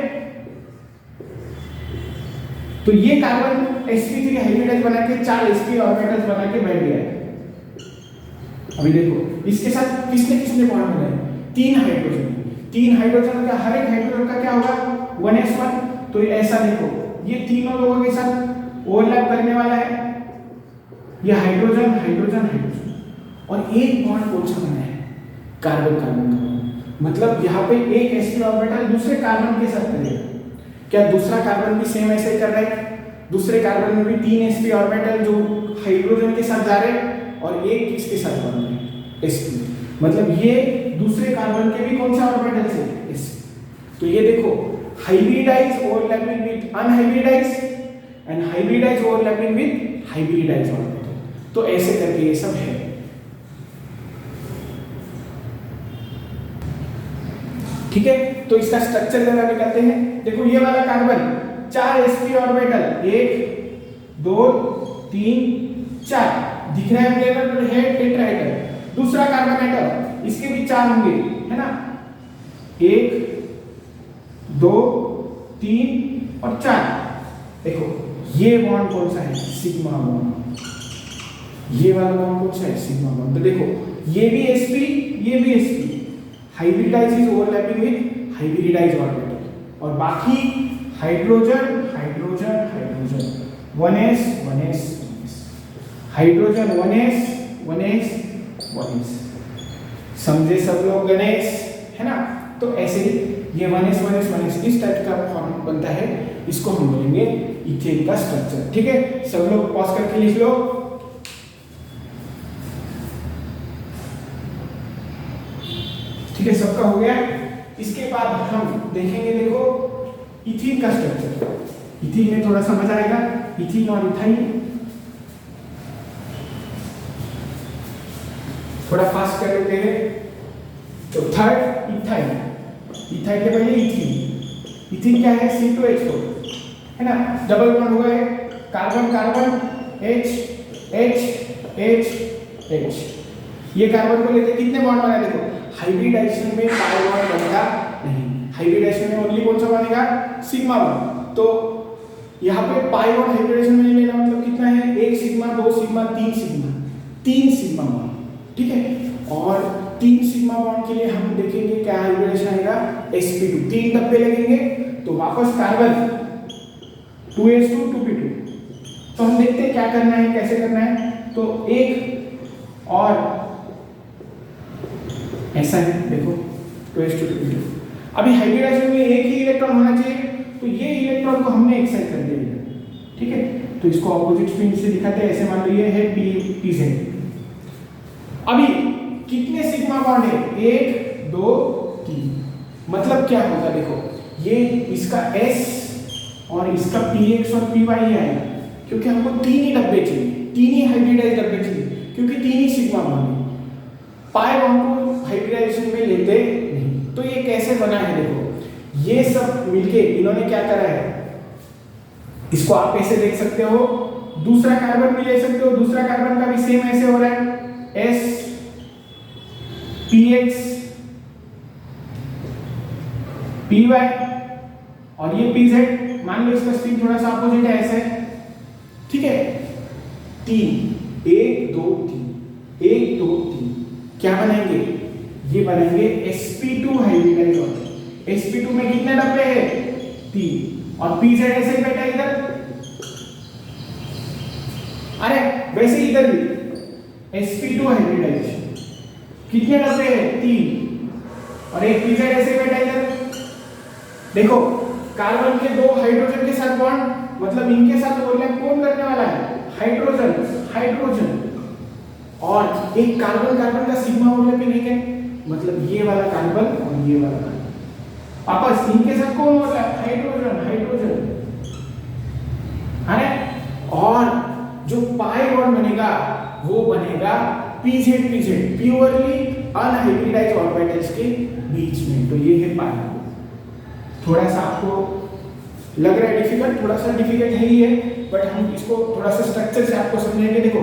तो ये कार्बन sp3 हाइब्रिडाइज बना के 4 sp ऑर्बिटल्स बना के बैठ गया है। अभी देखो इसके साथ किसने किसने बॉन्ड बनाए, 3 हाइड्रोजन, 3 हाइड्रोजन का हर एक हाइड्रोजन का क्या होगा 1s1, तो ऐसा देखो ये तीनों लोगों के साथ ओवरलैप करने वाला है, ये हाइड्रोजन हाइड्रोजन हाइड्रोजन, और एक बॉन्ड कौन सा बना है, कार्बन कार्बन का, मतलब यहाँ पे एक sp ऑर्बिटल दूसरे कार्बन के साथ करेगा। क्या दूसरा कार्बन भी सेम ऐसे कर रहा है, दूसरे कार्बन में भी 3 sp ऑर्बिटल जो हाइड्रोजन के साथ जा रहे हैं और एक किसके साथ बन रहे हैं sp, मतलब ये दूसरे कार्बन के भी कौन सा ऑर्बिटल से sp। तो ये देखो hybridize overlapping with unhybridize and hybridize overlapping with hybridize orbital, तो ऐसे करके ये सब है। ठीक है, तो इसका स्ट्रक्चर जरा निकालते हैं। देखो ये वाला कार्बन 4 sp ऑर्बिटल, 1 2 3 4 दिख रहा है मेरे को, है टेट्राहेड्रल। दूसरा कार्बन एटम, इसके भी 4 होंगे है ना, 1 2 3 और 4। देखो ये बॉन्ड कौन सा है, सिग्मा बॉन्ड, ये वाला बॉन्ड कौन सा है, सिग्मा बॉन्ड। तो देखो ये भी sp ये भी sp, hybridize is overlapping with hybridize orbital, और बाकी hydrogen hydrogen hydrogen 1s 1s 1s, hydrogen 1s 1s 1s, समझे सब लोग गणेश है ना। तो ऐसे ही ये 1s 1s 1s इस टाइप का फॉर्म बनता है, इसको हम बोलेंगे इथेन का स्ट्रक्चर। ठीक है, सब लोग पॉज करके लिख लो। ठीक है, सबका हो गया। इसके बाद हम देखेंगे देखो इथीन का स्ट्रक्चर। इथीन में थोड़ा समझ आएगा, इथीन और इथाइन थोड़ा फास्ट कर लेते हैं। तो थर्ड इथाइन, इथाइन के पहले इथीन। इथीन क्या है, C2H4 है ना, डबल बॉन्ड हुआ है, carbon carbon H H H H, ये कार्बन को लेते कितने बॉन्ड बनाए, देखो हाइब्रिडाइजेशन में पाई बॉन्ड बनेगा नहीं, हाइब्रिडाइजेशन में ओनली कौन सा बनेगा, सिग्मा बॉन्ड। तो यहाँ पे पाई बॉन्ड हाइब्रिडाइजेशन में लेना मतलब कितना है, 1 sigma 2 sigma 3 sigma, 3 sigma bond. ठीक है, और 3 सिग्मा बॉन्ड के लिए हम देखेंगे क्या हाइब्रिडेशन आएगा, sp2, 3 डब्बे लगेंगे, तो वापस कार्बन 2s2 2p2। तो हम देखते हैं क्या करना है, कैसे करना है। तो एक और ऐसा है, देखो 2s2 2p2। अभी हाइब्रिडाइजेशन में एक ही इलेक्ट्रॉन होना चाहिए, तो ये इलेक्ट्रॉन को हमने एक साइड कर दिया। ठीक है, तो इसको ऑपोजिट स्पिन से दिखाते हैं, ऐसे मान लो ये है pz। अभी कितने सिग्मा बॉन्ड है, 1 2 3, मतलब क्या होगा देखो, ये इसका S और इसका PX और PY आएगा, क्योंकि हमको तीन ही डब्बे चाहिए, तीन ही हाइब्रिडाइज डब्बे चाहिए, क्योंकि तीन ही सिग्मा बॉन्ड है। पाई बॉन्ड को हाइब्रिडाइजेशन में लेते नहीं। तो ये कैसे बना है देखो, ये सब मिलके इन्होंने क्या करा है, इसको आप ऐसे देख सकते हो, दूसरा कार्बन भी ले सकते हो, दूसरा कार्बन का भी सेम ऐसे हो रहा है, S PX PY और ये PZ। मान लो इसका स्पिन थोड़ा सा अपोजिट है ऐसे, ठीक है, 3 1 2 3 1 2 3 क्या बनाएंगे, ये बनाएंगे sp2 हाइब्रिडाइज ऑर्बिटल। sp2 में कितने डब्बे हैं, 3, और PZ ऐसे ही बैठा है इधर, अरे वैसे ही इधर भी sp2 हाइब्रिडाइजेशन, कितने डब्बे हैं, 3, और एक PZ ऐसे बैठा है इधर। देखो कार्बन के दो हाइड्रोजन के साथ बॉन्ड, मतलब इनके साथ ओवरलैप कौन करने वाला है, हाइड्रोजन, और एक कार्बन का सिग्मा ओवरलैपिंग है, मतलब ये वाला कार्बन और ये वाला कार्बन, आपस इनके साथ कौन ओवरलैप, हाइड्रोजन, है। और जो पाई बॉन्ड बनेगा वो बनेगा PZ प्योरली अनहाइब्रिडाइज्ड ऑर्बिटल्स के बीच में। तो ये है पाई। थोड़ा सा आपको लग रहा है डिफिकल्ट, थोड़ा सा डिफिकल्ट है ही है, बट हम इसको थोड़ा सा स्ट्रक्चर से आपको समझेंगे। देखो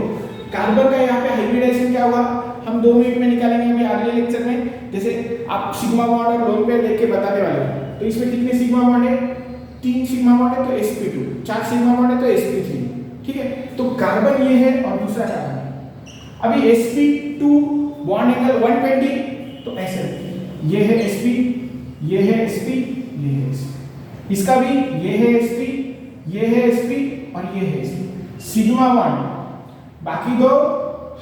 कार्बन का यहाँ पे हाइब्रिडाइजेशन क्या हुआ, हम 2 मिनट में निकालेंगे हमें अगले लेक्चर में। जैसे आप सिग्मा बॉन्ड और लोन पेयर देख के बताने वाले हैं, तो इसमें कितने सिग्मा बॉन्ड है, 3 सिग्मा बॉन्ड है तो sp2, 4 सिग्मा बॉन्ड है तो sp3, ठीक है। तो कार्बन ये है और दूसरा कार्बन है। अभी sp2 बॉन्ड एंगल 120, तो ऐसे ये है sp, ये है sp, ये है sp, इसका भी ये है sp, ये है sp और ये है sp, सिग्मा बॉन्ड। बाकी दो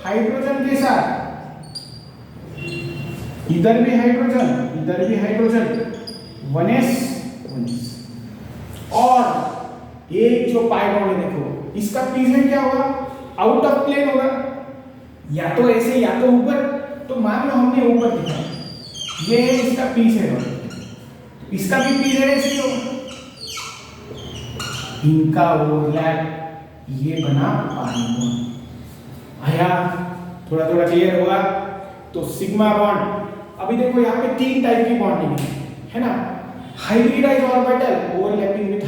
हाइड्रोजन के साथ, इधर भी हाइड्रोजन, इधर भी हाइड्रोजन, 1s, और एक जो पाई बॉन्ड है देखो, इसका PZ क्या होगा, आउट ऑफ प्लेन होगा, या तो ऐसे या तो ऊपर। तो मान लो हमने ऊपर दिखा, ये है इसका PZ, इसका भी PZ ऐसे ही होगा, इनका ओवरलैप ये बना पाई बॉन्ड। आया, थोड़ा क्लियर होगा। तो सिग्मा बॉन्ड, अभी देखो यहाँ पे 3 टाइप की बॉन्डिंग है ना, hybridised orbital overlapping with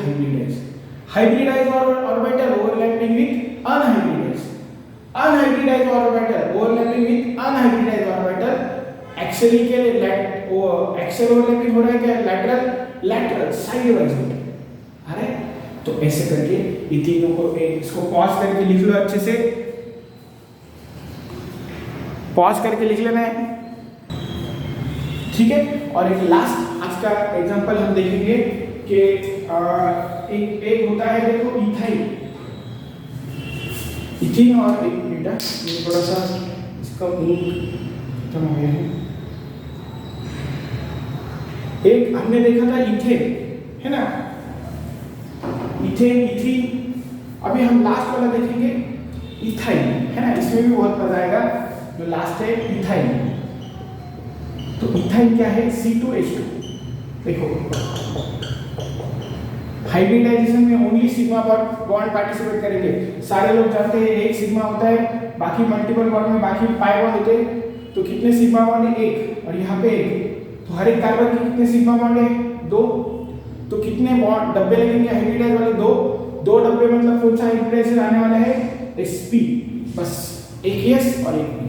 hybridised orbital overlapping with unhybridized orbital overlapping with unhybridized orbital. Axially के एक्सियल ओवरलैपिंग हो रहा है क्या, लैटरल साइड वाइज। अरे तो ऐसे करके ये तीनों को, इसको पॉज करके लिख लो, अच्छे से पॉज करके लिख लेना है, ठीक है। और एक लास्ट आज का एग्जांपल हम देखेंगे कि एक होता है देखो इथीन और एक बेटा, ये थोड़ा सा इसका खत्म हो गया है। एक हमने देखा था इथेन, है ना, इथीन। अभी हम लास्ट वाला देखेंगे इथाइन, है ना, इसमें भी बहुत मजा आएगा। जो लास्ट है इथाइन, तो इथाइन क्या है, C2H2। देखो हाइब्रिडाइजेशन में ओनली सिग्मा बॉन्ड पार्टिसिपेट करेंगे। सारे लोग जानते हैं एक सिग्मा होता है, बाकी मल्टीपल बॉन्ड में बाकी पाई बॉन्ड होते हैं। तो कितने सिग्मा बॉन्ड है, 1, और यहाँ पे 1। तो हर एक कार्बन के कितने सिग्मा बॉन्ड है, 2। तो कितने बॉन्ड डब्बे लगेंगे हाइब्रिडाइज वाले, 2 डब्बे, मतलब कौन सा हाइब्रिडाइजेशन आने वाला है, sp, बस एक S और एक P।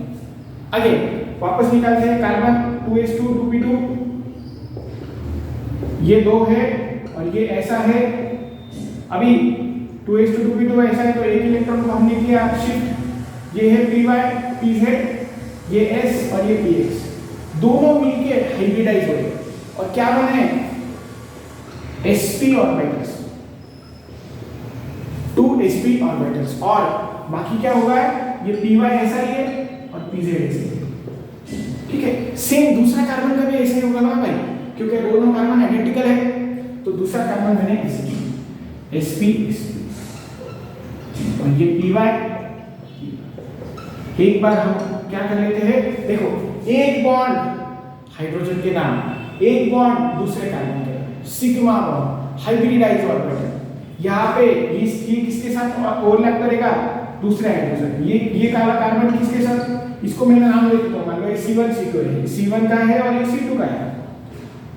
आगे वापस निकालते हैं, कार्बन 2s2 2p2, ये 2 है और ये ऐसा है। अभी 2s2 2p2 ऐसा है, तो एक इलेक्ट्रॉन को हमने किया शिफ्ट, ये है py pz, ये s और ये px, दोनों मिलके हाइब्रिडाइज हो गए और क्या बने, sp ऑर्बिटल्स, 2 sp ऑर्बिटल्स। और बाकी क्या होगा, ये py ऐसा ही है और pz ऐसे ही है, ठीक है। सेम दूसरा कार्बन का भी ऐसे ही होगा ना भाई, क्योंकि दोनों कार्बन आइडेंटिकल है। तो दूसरा कार्बन मैंने ऐसे किया, sp और ये py। एक बार हम क्या कर लेते हैं, देखो एक बॉन्ड हाइड्रोजन के नाम, एक बॉन्ड दूसरे कार्बन के, सिग्मा बॉन्ड, हाइब्रिडाइज्ड ऑर्बिटल। यहाँ पे ये किसके साथ ओवरलैप करेगा, दूसरे हाइड्रोजन। ये काला कार्बन किसके साथ, इसको मैंने नाम दे दिया, मान लो ये C1 C2 है, C1 का है और ये C2 का है।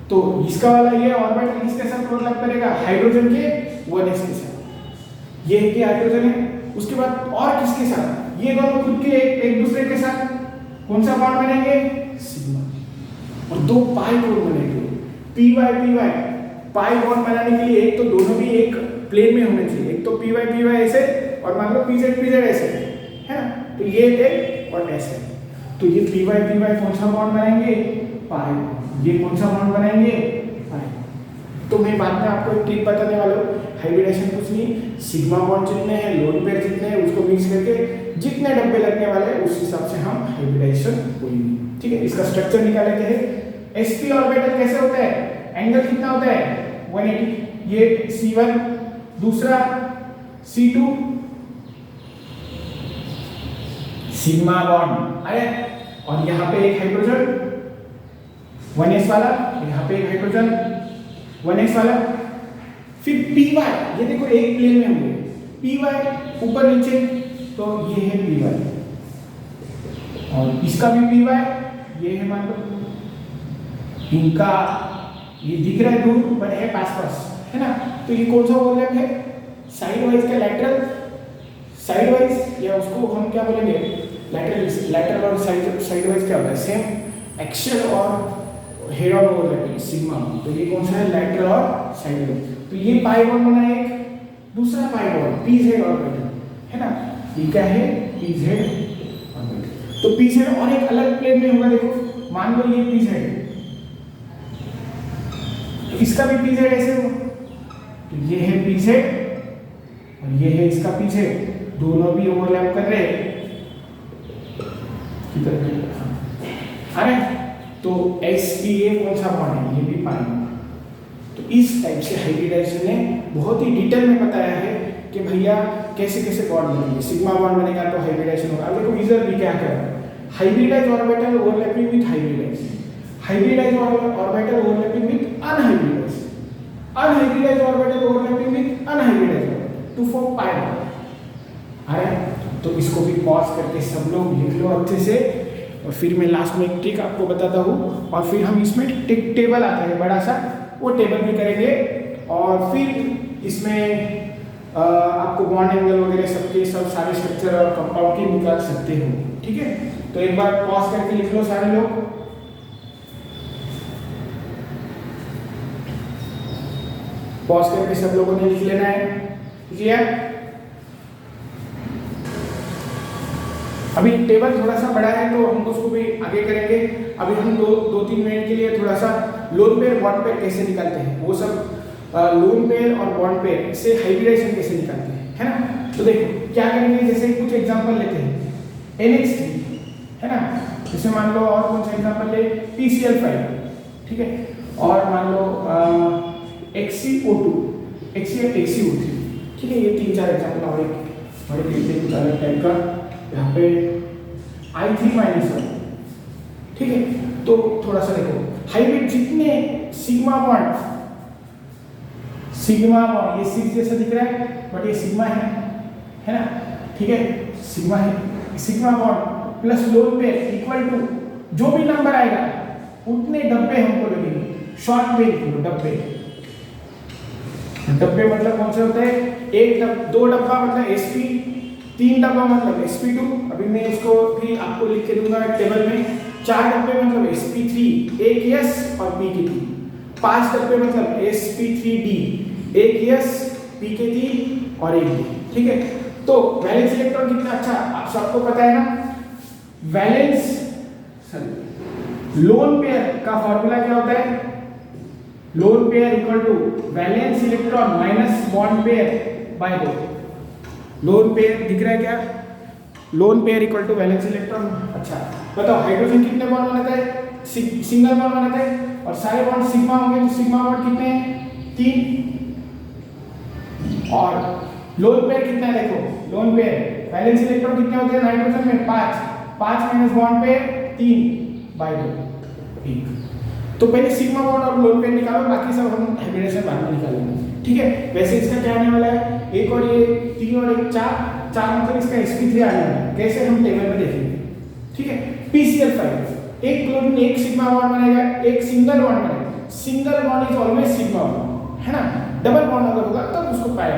तो इसका वाला ये ऑर्बिटल किसके साथ ओवरलैप करेगा, हाइड्रोजन के 1s के साथ। ये कि हाइड्रोजन है। उसके बाद और किसके साथ, ये दोनों खुद के एक दूसरे के साथ कौन सा बॉन्ड बनेंगे, सिग्मा। और दो पाई बॉन्ड बनेंगे, py py। पाई बॉन्ड बनाने के लिए एक तो दोनों भी एक प्लेन में होने चाहिए, एक तो py py ऐसे और मान लो pz pz ऐसे, है ना। तो ये एक और ऐसे, तो ये py py कौन सा बॉन्ड बनाएंगे, पाई। ये कौन सा बॉन्ड बनाएंगे, पाई। तो मैं बाद में आपको एक ट्रिक बताने वाला हूँ, हाइब्रिडेशन कुछ नहीं, सिग्मा बॉन्ड जितने हैं, लोन पेयर जितने हैं, उसको मिक्स करके जितने डब्बे लगने वाले हैं उस हिसाब से हम हाइब्रिडेशन होगी। ठीक है, इसका स्ट्रक्चर निकाल लेते हैं। sp ऑर्बिटल कैसे होता है, एंगल कितना होता है 180। ये C1, दूसरा C2, सिग्मा बॉन्ड अरे, और यहाँ पे एक हाइड्रोजन 1s वाला, यहाँ पे एक हाइड्रोजन 1s वाला। फिर py, ये देखो एक प्लेन में होंगे, py ऊपर नीचे, तो ये है py और इसका भी py, ये है मान लो, इनका ये दिख रहा है दूर पर है पास पास, है ना। तो ये कौन सा ओवरलैप है, साइड वाइज का लैटरल, साइड वाइज, या उसको हम क्या बोलेंगे, लैटरल और साइड वाइज क्या होता है, सेम एक्सियल और हेड ऑन ओवरलैपिंग सिग्मा। तो ये कौन सा है, लैटरल और साइड वाइज। तो ये पाई बॉन्ड बना एक, दूसरा पाई बॉन्ड pz ऑर्बिटल, है ना। ये क्या है, pz ऑर्बिटल। तो pz और एक अलग प्लेन में होगा, देखो मान लो ये pz, इसका भी pz ऐसे हो, तो ये है pz और ये है इसका pz, दोनों भी ओवरलैप कर रहे हैं किधर, अरे तो spa कौन सा बॉन्ड है, ये भी पाई। तो इस टाइप से हाइब्रिडाइजेशन ने बहुत ही डिटेल में बताया है कि भैया कैसे कैसे बॉन्ड बनेंगे, सिग्मा बॉन्ड बनेगा तो हाइब्रिडाइजेशन होगा। अब देखो इधर भी क्या कर रहा है, hybridized orbital overlapping with hybridized, hybridized orbital overlapping with unhybridized, unhybridized orbital overlapping with unhybridized orbital to form pi bond. अरे तो इसको भी पॉज करके सब लोग लिख लो अच्छे से, और फिर मैं लास्ट में एक ट्रिक आपको बताता हूँ, और फिर हम इसमें टेबल आता है बड़ा सा, वो टेबल भी करेंगे, और फिर इसमें आपको बॉन्ड एंगल वगैरह सबके सब सारे स्ट्रक्चर और कंपाउंड की निकाल सकते हो। ठीक है, तो एक बार पॉज करके लिख लो सारे लोग। पॉज करके सब लोगों ने लिख लेना है, क्लियर। अभी टेबल थोड़ा सा बड़ा है तो हम उसको भी आगे करेंगे। अभी हम दो तीन मिनट के लिए थोड़ा सा लोन पेयर बॉन्ड पेयर कैसे निकालते हैं वो सब, लोन पेयर और बॉन्ड पेयर से हाइब्रिडाइजेशन कैसे निकालते हैं, है ना। तो देखो क्या करेंगे, जैसे कुछ एग्जांपल लेते हैं, NH3, है ना। जैसे मान लो और कौन सा एग्जांपल ले, PCl5, ठीक है, और मान लो XCO2, XCO3, ठीक है। ये 3-4 एग्जांपल और एक बड़े कुछ अलग टाइप का, यहाँ पे I3-1, ठीक है। तो थोड़ा सा देखो, हाइब्रिड जितने सिग्मा बॉन्ड, ये 6 जैसा दिख रहा है बट ये सिग्मा है ना, ठीक है, सिग्मा है। Sigma bond plus lone pair equal to जो भी नंबर आएगा उतने डब्बे हमको लगेंगे, शॉर्ट पेयर की डब्बे। डब्बे मतलब कौन से होते हैं, दो डब्बा मतलब sp, 3 डब्बा मतलब sp2। अभी मैं इसको भी आपको लिख के दूंगा टेबल में। 4 डब्बे मतलब sp3, एक s और p के 3। 5 डब्बे मतलब sp3d, एक s p के 3 और एक d, ठीक है। तो वैलेंस इलेक्ट्रॉन कितना, अच्छा आप सबको पता है ना, वैलेंस लोन पेयर का फॉर्मूला क्या होता है, lone pair equal to valence electron minus bond pair by 2। Lone pair दिख रहा है क्या, lone pair equal to valence electron. अच्छा बताओ हाइड्रोजन कितने बॉन्ड बनाता है, सिंगल बॉन्ड बनाता है, और सारे बॉन्ड सिग्मा होंगे, तो सिग्मा बॉन्ड कितने हैं, 3। और लोन पेयर कितना है, देखो लोन पेयर वैलेंस इलेक्ट्रॉन कितने होते हैं नाइट्रोजन में, 5 माइनस बॉन्ड पेयर 3/2, 1। तो पहले सिग्मा बॉन्ड और लोन पेयर निकालो, बाकी सब हम हाइब्रिडेशन बाद में निकालेंगे, ठीक है। वैसे इसका क्या आने वाला है, एक और ये 3 और 1 4 मतलब इसका sp3 आने वाला है। कैसे, हम टेबल में देखेंगे, ठीक है। PCl5 एक क्लोरीन एक सिग्मा बॉन्ड बनेगा, एक सिंगल बॉन्ड बनेगा। Single bond is always sigma bond, है ना। डबल बॉन्ड अगर होगा तब उसको पाया।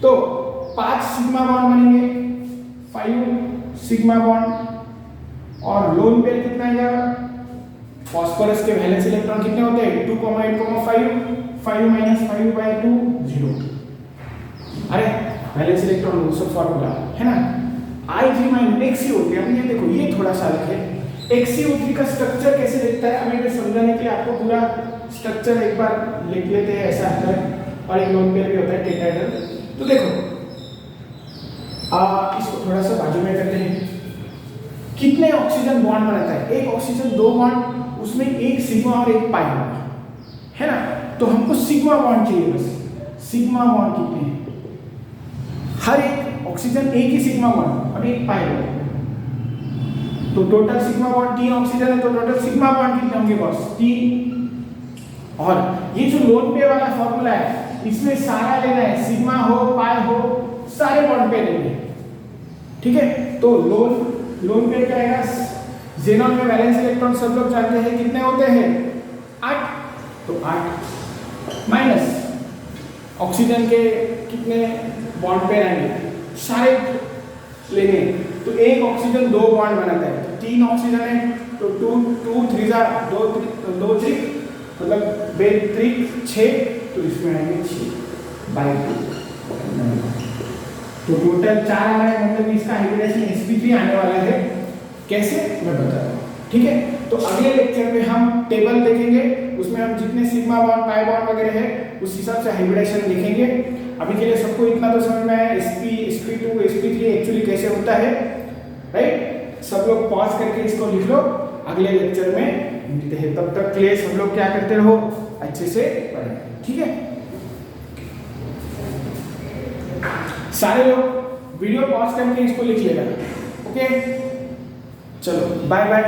तो 5 सिग्मा बॉन्ड बनेंगे, 5 सिग्मा बॉन्ड। और लोन पेयर कितना आएगा, फास्फोरस के वैलेंस इलेक्ट्रॉन कितने होते हैं, 2,8,5 5 - 5/2 0। अरे वैलेंस इलेक्ट्रॉन वो सब फार्मूला है ना। Ig - XiO3, अब ये देखो, ये थोड़ा सा अलग है। XiO3 का स्ट्रक्चर कैसे दिखता है, हमें समझाने के लिए आपको पूरा स्ट्रक्चर एक बार लिख लेते हैं। ऐसा होता है और एक लोन पेयर भी होता है टेट्राहेड्रल। तो देखो इसको थोड़ा सा बाजू में करते हैं। कितने ऑक्सीजन बॉन्ड बनाता है, एक ऑक्सीजन 2 बॉन्ड, उसमें एक सिग्मा और एक पाई होगा, है ना। तो हमको सिग्मा बॉन्ड चाहिए, बस सिग्मा बॉन्ड कितने हैं, हर एक ऑक्सीजन एक ही सिग्मा बॉन्ड और एक पाई होगा। तो टोटल सिग्मा बॉन्ड 3 ऑक्सीजन है, तो टोटल सिग्मा बॉन्ड कितने होंगे बॉस, 3। और ये जो लोन पेयर वाला फॉर्मूला है, इसमें सारा लेना है, सिग्मा हो पाई हो, सारे बॉन्ड पे लेंगे, ठीक है। तो लोन पेयर क्या आएगा, ज़ेनॉन में वैलेंस इलेक्ट्रॉन सब लोग जानते हैं कितने होते हैं, 8। तो 8 माइनस ऑक्सीजन के कितने बॉन्ड पेयर आएंगे, सारे लेंगे। तो एक ऑक्सीजन 2 बॉन्ड बनाता है, तो 3 ऑक्सीजन है, तो 2 3 2 3 मतलब 6, तो इसमें आएंगे 6/2। तो टोटल 4 आ रहा है, मतलब इसका हाइब्रिडेशन sp3 आने वाला है। कैसे, मैं बता रहा हूँ, ठीक है। तो अगले लेक्चर में हम टेबल देखेंगे, उसमें हम जितने सिग्मा बॉन्ड पाई बॉन्ड वगैरह है उस हिसाब से हाइब्रिडेशन लिखेंगे। अभी के लिए सबको इतना तो समझ में आया, sp2 sp3 एक्चुअली कैसे होता है, राइट। सब लोग पॉज करके इसको लिख लो, अगले लेक्चर में मिलते हैं। तब तक के लिए सब लोग क्या करते रहो, अच्छे से पढ़ें, ठीक है। सारे लोग वीडियो पॉज करके इसको लिख लेना, ओके। चलो बाय बाय।